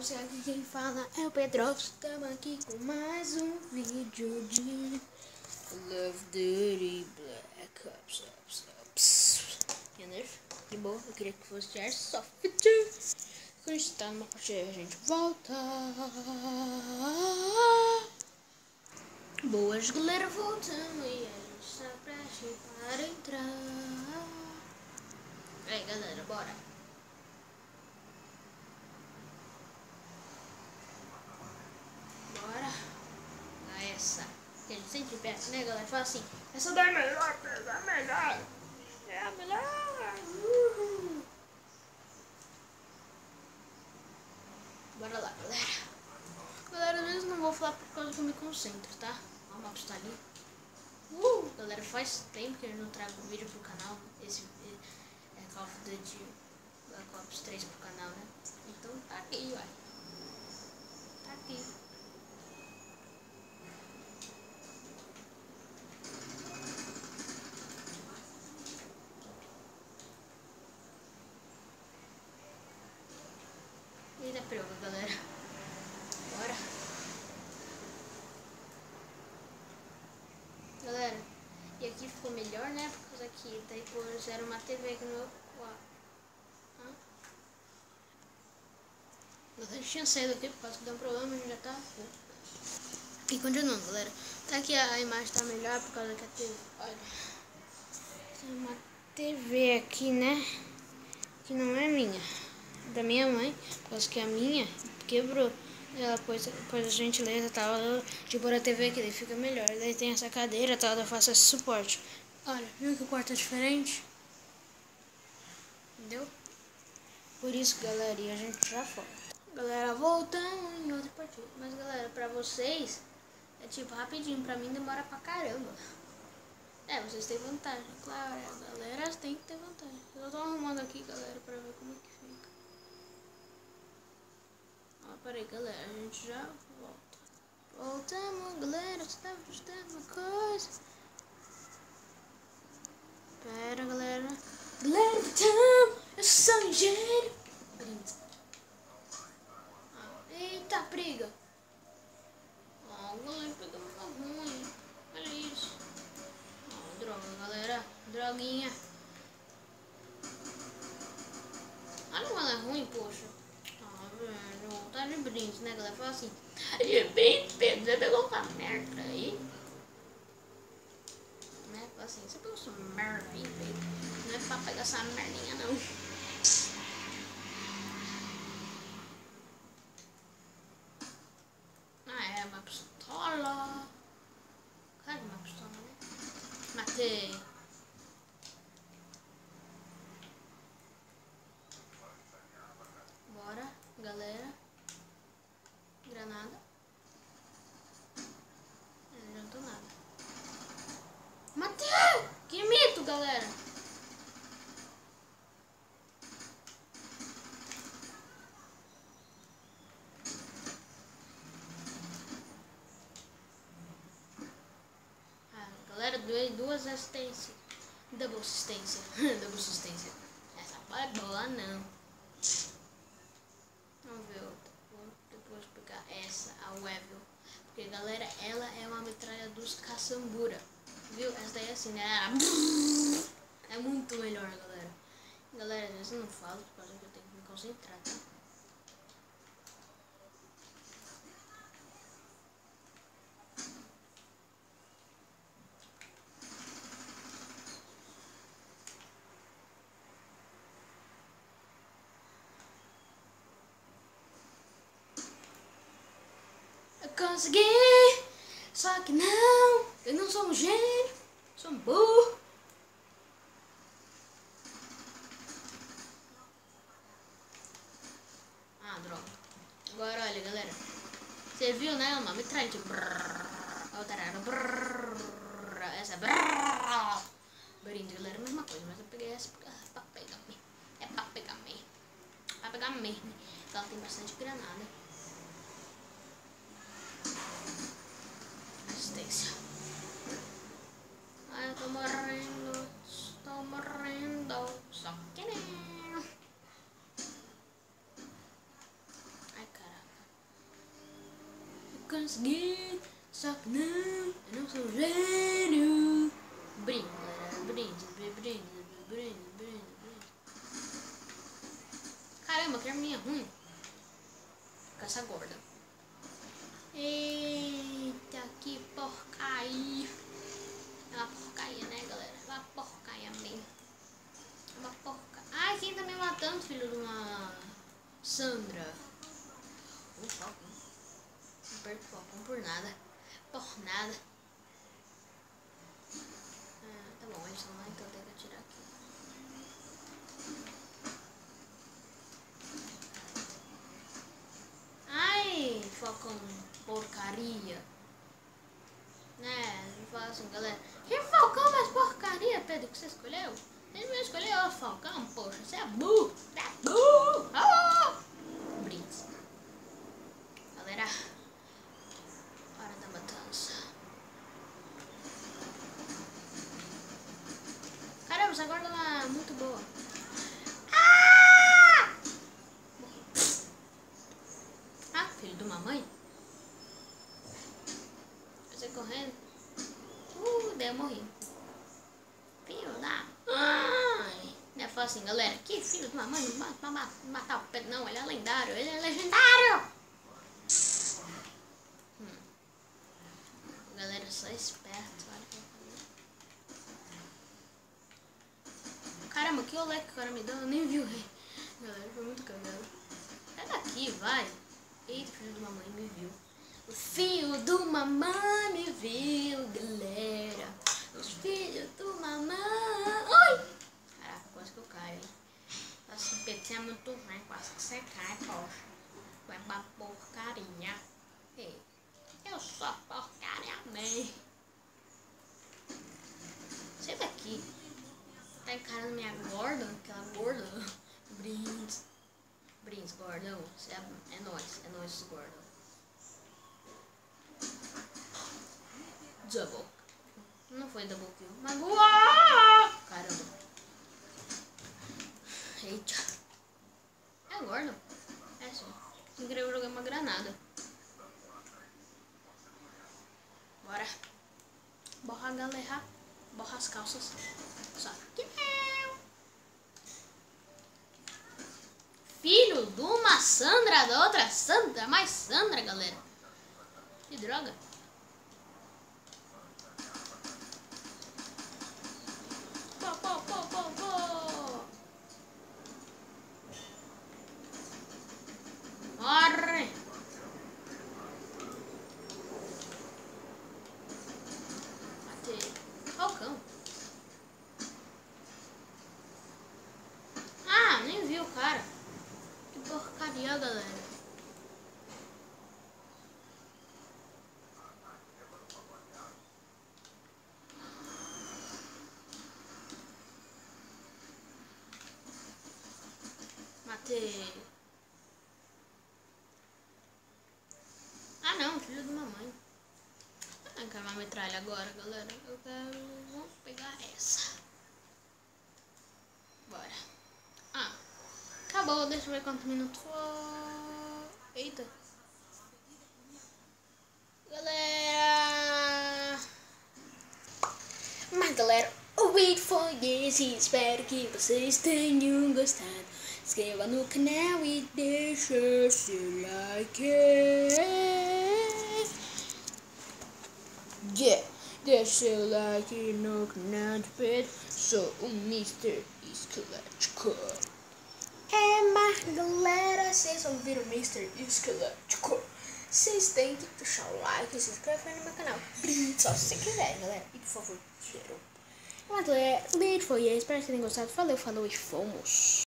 Você aqui quem fala é o Pedro. Estamos aqui com mais um vídeo de Love Duty Black Ops. Entendeu? De boa, eu queria que fosse de Airsoft. Quando a gente tá numa partida a gente volta. Boas, galera, voltamos e a gente está prestes para entrar. Aí, galera, bora. Bora. Essa. Que a gente sempre pensa, né, galera? Fala assim, essa daí é melhor, essa é melhor. É a melhor. Bora lá, galera. Galera, às vezes não vou falar por causa que eu me concentro, tá? Ó, o mapa está ali. Galera, faz tempo que eu não trago vídeo pro canal. Esse é Call of Duty Black Ops 3 pro canal, né? Então tá aqui, uai. Tá aqui. E da prova, galera. Bora. Galera, e aqui ficou melhor, né? Por causa que daí puseram uma TV aqui no meu quarto. Eu tinha saído aqui por causa que deu um problema, a gente já tá. E continuando, galera. Tá aqui a imagem tá melhor por causa que a TV. Olha. Tem uma TV aqui, né? Que não é minha. Da minha mãe. Por causa que a minha quebrou. Ela pôs a gentileza tal de pôr a TV aqui, daí fica melhor. Daí tem essa cadeira tal, eu faço esse suporte. Olha, viu que o quarto é diferente? Entendeu? Por isso, galera, e a gente já foi. Galera, voltamos em outra partida. Mas, galera, pra vocês é tipo rapidinho. Pra mim demora pra caramba. É, vocês têm vantagem. Claro, a galera tem que ter vantagem. Eu tô arrumando aqui, galera, pra ver como é que fica. Ó, peraí, galera, a gente já volta. Voltamos, galera, estava ajustando uma coisa. Pera, galera. Galera, voltamos! Eu sou um gênio! Eita, briga! Ó, o goleiro pegou uma ruim. Olha isso. Ó, droga, galera. Droguinha. Olha como ela é ruim, poxa. Ah, velho. Tá de brinde, né, galera? Fala assim. É bem Pedro, você pegou uma merda aí. Né? Fala assim, você pegou essa merda aí, Pedro. Não é pra pegar essa merdinha, não. Ah, é uma pistola. Cadê uma pistola, né? Matei. Bora, galera. Granada. Não adiantou nada. Matei! Que mito, galera! Ah, galera, doei duas assistências. Double assistência. Double assistência. Essa bola é boa, não. Vamos ver outra. Vou depois pegar essa, a Weevil. Porque, galera, ela é uma metralha dos caçambura. Viu? Essa daí é assim, né? É muito melhor, galera. Galera, às vezes eu não falo por causa que eu tenho que me concentrar, tá? Eu consegui! Só que não! Eu não sou um gênio! Sou um burro! Ah, droga. Agora, olha, galera. Você viu, né? Uma metralha de outra essa brinde, galera, a mesma coisa. Mas eu peguei essa pra pegar mesmo. É pra pegar mesmo. Pra pegar mesmo. Ela tem bastante granada. Assistência. Ai, eu tô morrendo. Estou morrendo. Só que não. Ai, cara. conseguir, só que não, eu não sou um gênio. Brinde, galera, brinde. Caramba, que arminha ruim. Com essa gorda. Eita, que porcaria. É uma porcaria, né, galera? É uma porcaria mesmo. É uma porcaria. Ai, quem tá me matando, filho de uma Sandra? O Falcão. Não perco o Falcão por nada. Por nada. Tá bom, eles estão lá, então tem que atirar aqui. Ai, Falcão, porcaria. Né, não fala assim, galera. Que Falcão mais porcaria, Pedro, que você escolheu? Ele não escolheu o Falcão, poxa, você é burro. Você é burro. Oh! Brits. Galera, hora da matança. Caramba, essa guarda lá é muito boa. Ah, filho de uma mãe. Você correndo. Daí eu morri. Filho da... Ai. Não é fácil assim, galera. Que filho de uma mãe não matar o Pedro, não. Ele é lendário. Ele é legendário. Galera, só esperto. Olha que eu falei. Caramba, que olé que o cara me deu. Eu nem vi o rei. Galera, foi muito cagado. Sai daqui, vai. Eita, filho de uma mãe me viu. O filho do mamãe me viu, galera. Os filhos do mamãe. Oi! Caraca, quase que eu caio, hein? Nossa, o PT é muito ruim, quase que você cai, poxa. Vai pra porcaria. Ei, eu sou porcaria mesmo. Sai daqui. Tá encarando minha gorda, aquela gorda. Brins, gordão. É nóis, gordão. Double. Não foi double kill. Mas caramba. Eita. É gordo. É sim. Sem querer eu joguei uma granada. Bora. Borra a galera. Borra as calças. Só que filho de uma Sandra, da outra Sandra. Mais Sandra, galera. Que droga. Morre! Matei. Falcão. Ah, nem vi o cara. Que porcaria, galera. Matei. Ah não, filho de mamãe. Eu quero uma metralha agora, galera. Eu quero... Vamos pegar essa. Bora. Ah, acabou. Deixa eu ver quantos minutos foi. Eita. Galera. Mas galera, o vídeo foi esse. Espero que vocês tenham gostado. Se inscreva no canal e deixa seu like. Yeah. Deixa seu like no canal de Pedro. Sou o Mr. Esquelético. Mas galera, vocês ouviram o Mr. Esquelético? Vocês têm que deixar o like e se inscrever no meu canal. Só se você quiser, galera. E por favor, quero. Mas galera, o vídeo foi esse. Espero que vocês tenham gostado. Falou e fomos.